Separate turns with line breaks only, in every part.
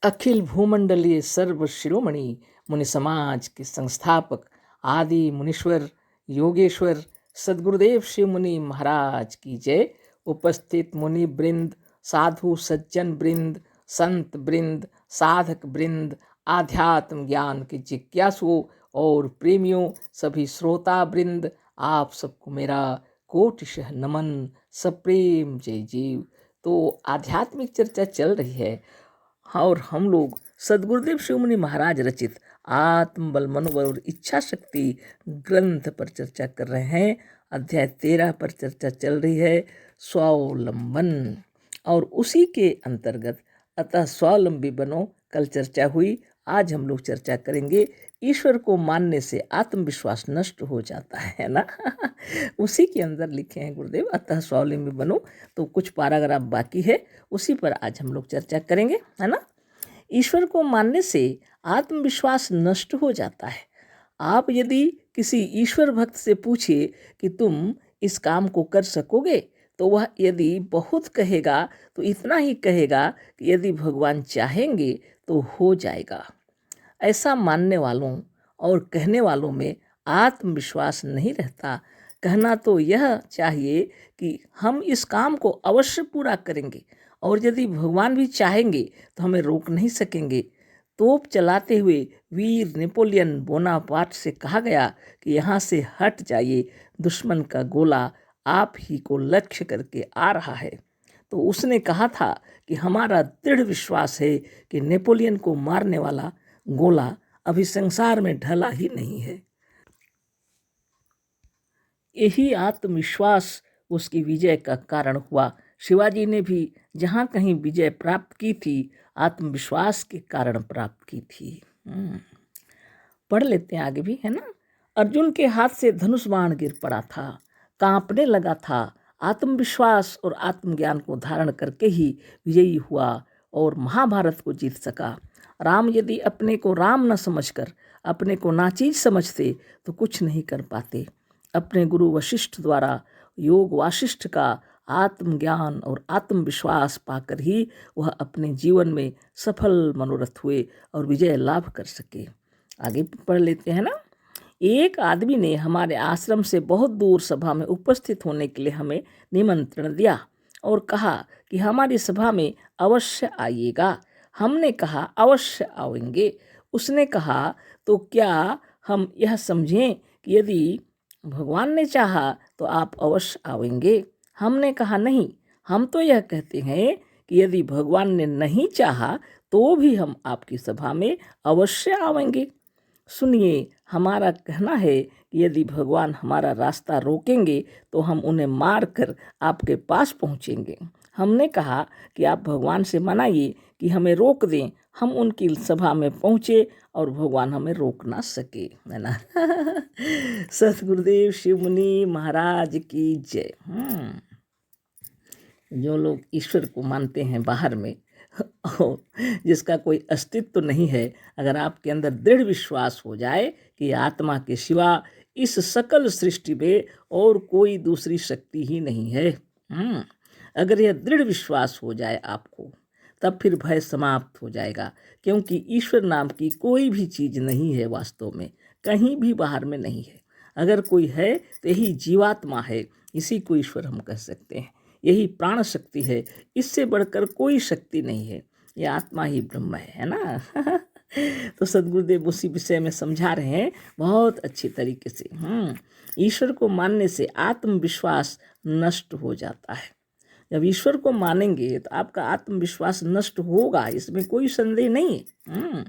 अखिल भूमंडलीय सर्व शिरोमणि मुनि समाज के संस्थापक आदि मुनीश्वर योगेश्वर सद्गुरुदेव शिव मुनि महाराज की जय। उपस्थित मुनि वृंद, साधु सज्जन वृंद, संत वृंद, साधक वृंद, आध्यात्म ज्ञान के जिज्ञासुओं और प्रेमियों, सभी श्रोता वृंद, आप सबको मेरा कोटिशः नमन, सप्रेम जय जीव। तो आध्यात्मिक चर्चा चल रही है और हम लोग सद्गुरुदेव शिव मुनि महाराज रचित आत्मबल मनोबल और इच्छा शक्ति ग्रंथ पर चर्चा कर रहे हैं। अध्याय 13 पर चर्चा चल रही है, स्वावलंबन, और उसी के अंतर्गत अतः स्वावलंबी बनो कल चर्चा हुई। आज हम लोग चर्चा करेंगे ईश्वर को मानने से आत्मविश्वास नष्ट हो जाता है ना। उसी के अंदर लिखे हैं गुरुदेव, अतः स्वावलंबी बनो। तो कुछ पैराग्राफ बाकी है, उसी पर आज हम लोग चर्चा करेंगे, है ना। ईश्वर को मानने से आत्मविश्वास नष्ट हो जाता है। आप यदि किसी ईश्वर भक्त से पूछिए कि तुम इस काम को कर सकोगे, तो वह यदि बहुत कहेगा तो इतना ही कहेगा कि यदि भगवान चाहेंगे तो हो जाएगा। ऐसा मानने वालों और कहने वालों में आत्मविश्वास नहीं रहता। कहना तो यह चाहिए कि हम इस काम को अवश्य पूरा करेंगे और यदि भगवान भी चाहेंगे तो हमें रोक नहीं सकेंगे। तोप चलाते हुए वीर नेपोलियन बोनापार्ट से कहा गया कि यहाँ से हट जाइए, दुश्मन का गोला आप ही को लक्ष्य करके आ रहा है। तो उसने कहा था कि हमारा दृढ़ विश्वास है कि नेपोलियन को मारने वाला गोला अभी संसार में ढला ही नहीं है। यही आत्मविश्वास उसकी विजय का कारण हुआ। शिवाजी ने भी जहाँ कहीं विजय प्राप्त की थी, आत्मविश्वास के कारण प्राप्त की थी। पढ़ लेते हैं आगे भी, है ना। अर्जुन के हाथ से धनुष बाण गिर पड़ा था, कांपने लगा था। आत्मविश्वास और आत्मज्ञान को धारण करके ही विजयी हुआ और महाभारत को जीत सका। राम यदि अपने को राम न समझकर अपने को नाचीज समझते तो कुछ नहीं कर पाते। अपने गुरु वशिष्ठ द्वारा योग वासिष्ठ का आत्मज्ञान और आत्मविश्वास पाकर ही वह अपने जीवन में सफल मनोरथ हुए और विजय लाभ कर सके। आगे पढ़ लेते हैं ना। एक आदमी ने हमारे आश्रम से बहुत दूर सभा में उपस्थित होने के लिए हमें निमंत्रण दिया और कहा कि हमारी सभा में अवश्य आइएगा। हमने कहा अवश्य आएंगे। उसने कहा तो क्या हम यह समझें कि यदि भगवान ने चाहा तो आप अवश्य आएंगे? हमने कहा नहीं, हम तो यह कहते हैं कि यदि भगवान ने नहीं चाहा तो भी हम आपकी सभा में अवश्य आएंगे। सुनिए, हमारा कहना है कि यदि भगवान हमारा रास्ता रोकेंगे तो हम उन्हें मार कर आपके पास पहुँचेंगे। हमने कहा कि आप भगवान से मनाइए कि हमें रोक दें। हम उनकी सभा में पहुँचे और भगवान हमें रोक ना सके, है ना। सतगुरुदेव शिव मुनि महाराज की जय। जो लोग ईश्वर को मानते हैं बाहर में और जिसका कोई अस्तित्व तो नहीं है, अगर आपके अंदर दृढ़ विश्वास हो जाए कि आत्मा के सिवा इस सकल सृष्टि में और कोई दूसरी शक्ति ही नहीं है, अगर यह दृढ़ विश्वास हो जाए आपको, तब फिर भय समाप्त हो जाएगा। क्योंकि ईश्वर नाम की कोई भी चीज़ नहीं है, वास्तव में कहीं भी बाहर में नहीं है। अगर कोई है तो यही जीवात्मा है, इसी को ईश्वर हम कह सकते हैं। यही प्राण शक्ति है, इससे बढ़कर कोई शक्ति नहीं है। ये आत्मा ही ब्रह्म है ना। तो सद्गुरुदेव उसी विषय में समझा रहे हैं बहुत अच्छी तरीके से। ईश्वर को मानने से आत्मविश्वास नष्ट हो जाता है। जब ईश्वर को मानेंगे तो आपका आत्मविश्वास नष्ट होगा, इसमें कोई संदेह नहीं है।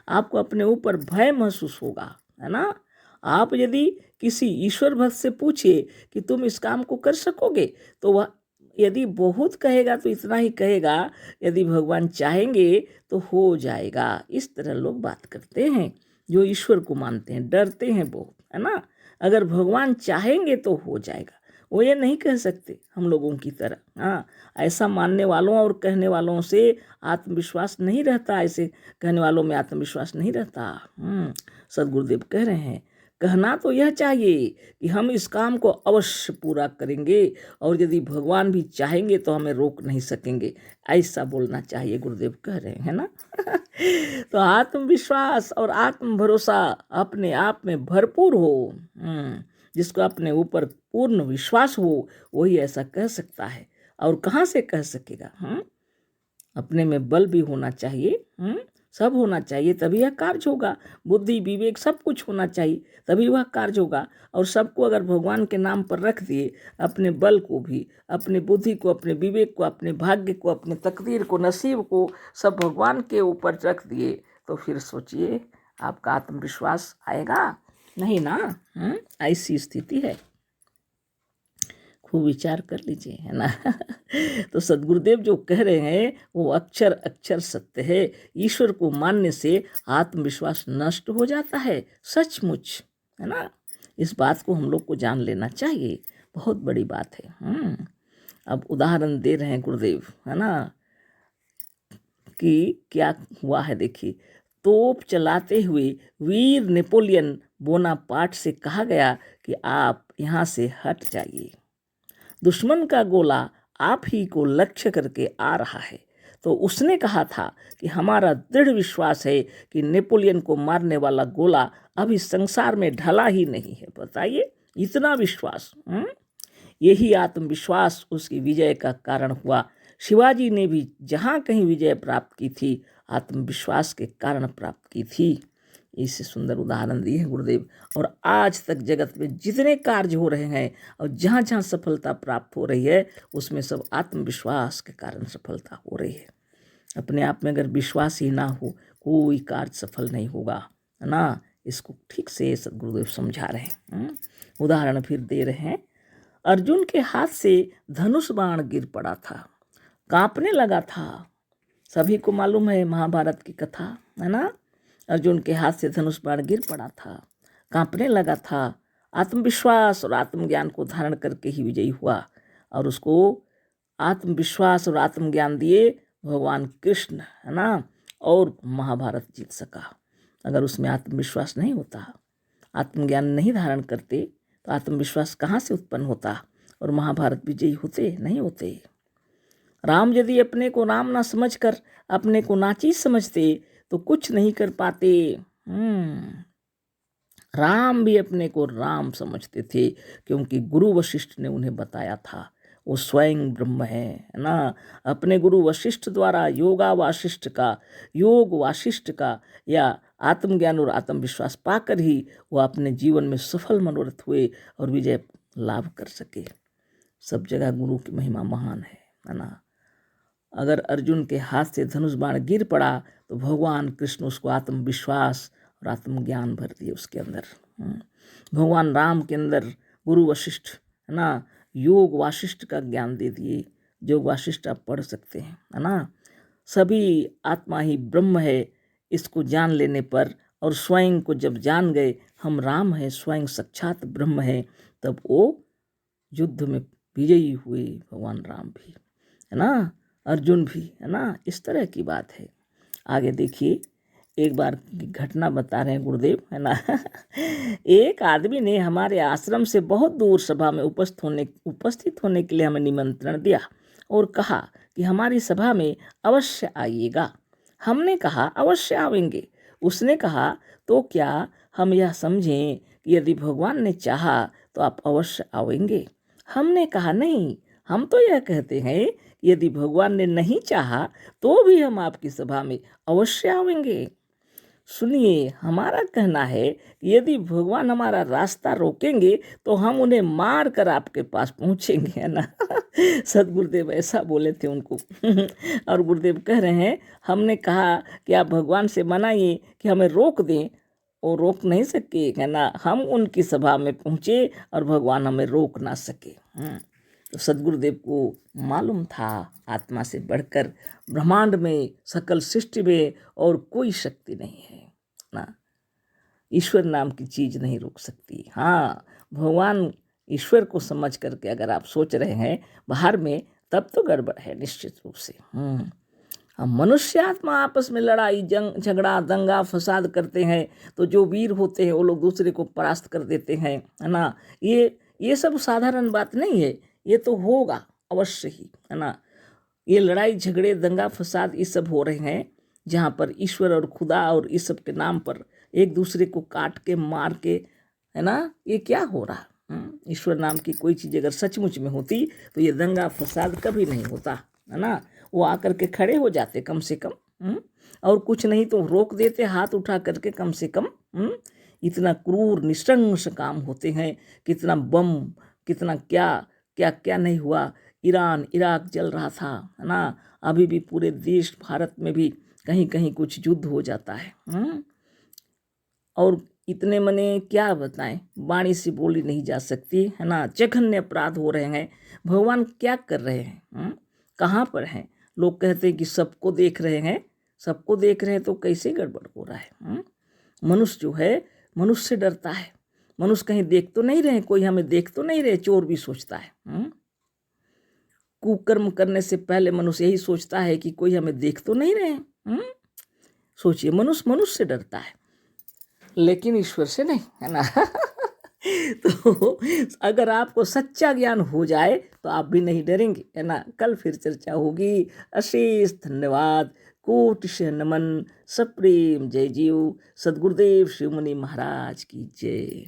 आपको अपने ऊपर भय महसूस होगा, है ना। आप यदि किसी ईश्वर भक्त से पूछिए कि तुम इस काम को कर सकोगे, तो वह यदि बहुत कहेगा तो इतना ही कहेगा, यदि भगवान चाहेंगे तो हो जाएगा। इस तरह लोग बात करते हैं जो ईश्वर को मानते हैं, डरते हैं बहुत, है ना। अगर भगवान चाहेंगे तो हो जाएगा, वो ये नहीं कह सकते हम लोगों की तरह। ऐसा मानने वालों और कहने वालों से आत्मविश्वास नहीं रहता, ऐसे कहने वालों में आत्मविश्वास नहीं रहता। सद्गुरुदेव कह रहे हैं कहना तो यह चाहिए कि हम इस काम को अवश्य पूरा करेंगे और यदि भगवान भी चाहेंगे तो हमें रोक नहीं सकेंगे। ऐसा बोलना चाहिए, गुरुदेव कह रहे हैं ना। तो आत्मविश्वास और आत्म भरोसा अपने आप में भरपूर हो, जिसको अपने ऊपर पूर्ण विश्वास हो, वही ऐसा कह सकता है। और कहाँ से कह सकेगा? अपने में बल भी होना चाहिए, सब होना चाहिए, तभी यह कार्य होगा। बुद्धि विवेक सब कुछ होना चाहिए, तभी वह कार्य होगा। और सबको अगर भगवान के नाम पर रख दिए, अपने बल को भी, अपने बुद्धि को, अपने विवेक को, अपने भाग्य को, अपने तकदीर को, नसीब को सब भगवान के ऊपर रख दिए, तो फिर सोचिए आपका आत्मविश्वास आएगा? नहीं ना। ऐसी स्थिति है। खूब विचार कर लीजिए, है ना। तो सदगुरुदेव जो कह रहे हैं वो अक्षर अक्षर सत्य है। ईश्वर को मानने से आत्मविश्वास नष्ट हो जाता है, सचमुच, है ना। इस बात को हम लोग को जान लेना चाहिए, बहुत बड़ी बात है। अब उदाहरण दे रहे हैं गुरुदेव, है ना, कि क्या हुआ है। देखिए, तोप चलाते हुए वीर नेपोलियन बोनापार्ट से कहा गया कि आप यहाँ से हट जाइए, दुश्मन का गोला आप ही को लक्ष्य करके आ रहा है। तो उसने कहा था कि हमारा दृढ़ विश्वास है कि नेपोलियन को मारने वाला गोला अभी संसार में ढला ही नहीं है। बताइए, इतना विश्वास। यही आत्मविश्वास उसकी विजय का कारण हुआ। शिवाजी ने भी जहाँ कहीं विजय प्राप्त की थी, आत्मविश्वास के कारण प्राप्त की थी। इससे सुंदर उदाहरण दिए हैं गुरुदेव। और आज तक जगत में जितने कार्य हो रहे हैं और जहाँ जहाँ सफलता प्राप्त हो रही है, उसमें सब आत्मविश्वास के कारण सफलता हो रही है। अपने आप में अगर विश्वास ही ना हो, कोई कार्य सफल नहीं होगा, है ना। इसको ठीक से सदगुरुदेव समझा रहे हैं। उदाहरण फिर दे रहे हैं। अर्जुन के हाथ से धनुष बाण गिर पड़ा था, कांपने लगा था। सभी को मालूम है महाभारत की कथा, है ना। अर्जुन के हाथ से धनुष बाण गिर पड़ा था, कांपने लगा था। आत्मविश्वास और आत्मज्ञान को धारण करके ही विजयी हुआ, और उसको आत्मविश्वास और आत्मज्ञान दिए भगवान कृष्ण, है ना। और महाभारत जीत सका। अगर उसमें आत्मविश्वास नहीं होता, आत्मज्ञान नहीं धारण करते, तो आत्मविश्वास कहाँ से उत्पन्न होता और महाभारत विजयी होते? नहीं होते। राम यदि अपने को राम ना समझकर अपने को नाचीज समझते तो कुछ नहीं कर पाते। राम भी अपने को राम समझते थे, क्योंकि गुरु वशिष्ठ ने उन्हें बताया था वो स्वयं ब्रह्म है ना। अपने गुरु वशिष्ठ द्वारा योग वाशिष्ठ का या आत्मज्ञान और आत्मविश्वास पाकर ही वो अपने जीवन में सफल मनोरथ हुए और विजय लाभ कर सके। सब जगह गुरु की महिमा महान है ना। अगर अर्जुन के हाथ से धनुष बाण गिर पड़ा तो भगवान कृष्ण उसको आत्मविश्वास और आत्मज्ञान भर दिए उसके अंदर। भगवान राम के अंदर गुरु वशिष्ठ, है ना, योग वाशिष्ठ का ज्ञान दे दिए। योग वाशिष्ठ आप पढ़ सकते हैं, है ना। सभी आत्मा ही ब्रह्म है, इसको जान लेने पर और स्वयं को जब जान गए हम राम हैं, स्वयं साक्षात ब्रह्म है, तब वो युद्ध में विजयी हुए भगवान राम भी, है ना, अर्जुन भी, है ना। इस तरह की बात है। आगे देखिए, एक बार की घटना बता रहे हैं गुरुदेव, है ना। एक आदमी ने हमारे आश्रम से बहुत दूर सभा में उपस्थित होने के लिए हमें निमंत्रण दिया और कहा कि हमारी सभा में अवश्य आइएगा। हमने कहा अवश्य आवेंगे। उसने कहा तो क्या हम यह समझें कि यदि भगवान ने चाहा तो आप अवश्य आवेंगे? हमने कहा नहीं, हम तो यह कहते हैं यदि भगवान ने नहीं चाहा तो भी हम आपकी सभा में अवश्य आवेंगे। सुनिए, हमारा कहना है कि यदि भगवान हमारा रास्ता रोकेंगे तो हम उन्हें मार कर आपके पास पहुंचेंगे, है ना। सदगुरुदेव ऐसा बोले थे उनको। और गुरुदेव कह रहे हैं हमने कहा कि आप भगवान से मनाइए कि हमें रोक दें, वो रोक नहीं सके, है ना। हम उनकी सभा में पहुँचे और भगवान हमें रोक ना सके। तो सदगुरुदेव को मालूम था आत्मा से बढ़कर ब्रह्मांड में, सकल सृष्टि में और कोई शक्ति नहीं है ना। ईश्वर नाम की चीज़ नहीं रोक सकती। हाँ, भगवान ईश्वर को समझ करके अगर आप सोच रहे हैं बाहर में, तब तो गड़बड़ है निश्चित रूप से। हम मनुष्य आत्मा आपस में लड़ाई झगड़ा दंगा फसाद करते हैं, तो जो वीर होते हैं वो लोग दूसरे को परास्त कर देते हैं, है ना। ये सब साधारण बात नहीं है, ये तो होगा अवश्य ही, है ना। ये लड़ाई झगड़े दंगा फसाद ये सब हो रहे हैं, जहाँ पर ईश्वर और खुदा और इस सब के नाम पर एक दूसरे को काट के मार के, है ना, ये क्या हो रहा। ईश्वर नाम की कोई चीज़ अगर सचमुच में होती तो ये दंगा फसाद कभी नहीं होता, है ना। वो आकर के खड़े हो जाते कम से कम, और कुछ नहीं तो रोक देते हाथ उठा करके कम से कम। इतना क्रूर निशंस काम होते हैं, कितना बम, कितना क्या क्या क्या नहीं हुआ। ईरान इराक जल रहा था, है ना। अभी भी पूरे देश भारत में भी कहीं कहीं कुछ युद्ध हो जाता है। और इतने मने क्या बताएं, वाणी से बोली नहीं जा सकती, है ना। जघन्य अपराध हो रहे हैं। भगवान क्या कर रहे हैं, कहाँ पर हैं। लोग कहते हैं कि सबको देख रहे हैं, सबको देख रहे हैं तो कैसे गड़बड़ हो रहा है। मनुष्य जो है, मनुष्य से डरता है। मनुष्य कहीं देख तो नहीं रहे, कोई हमें देख तो नहीं रहे, चोर भी सोचता है। कुकर्म करने से पहले मनुष्य यही सोचता है कि कोई हमें देख तो नहीं रहे। सोचिए, मनुष्य मनुष्य से डरता है, लेकिन ईश्वर से नहीं, है ना। तो अगर आपको सच्चा ज्ञान हो जाए तो आप भी नहीं डरेंगे, है ना। कल फिर चर्चा होगी। अशेष धन्यवाद, कोटि से नमन, सप्रेम जय जीव। सदगुरुदेव शिव मुनि महाराज की जय।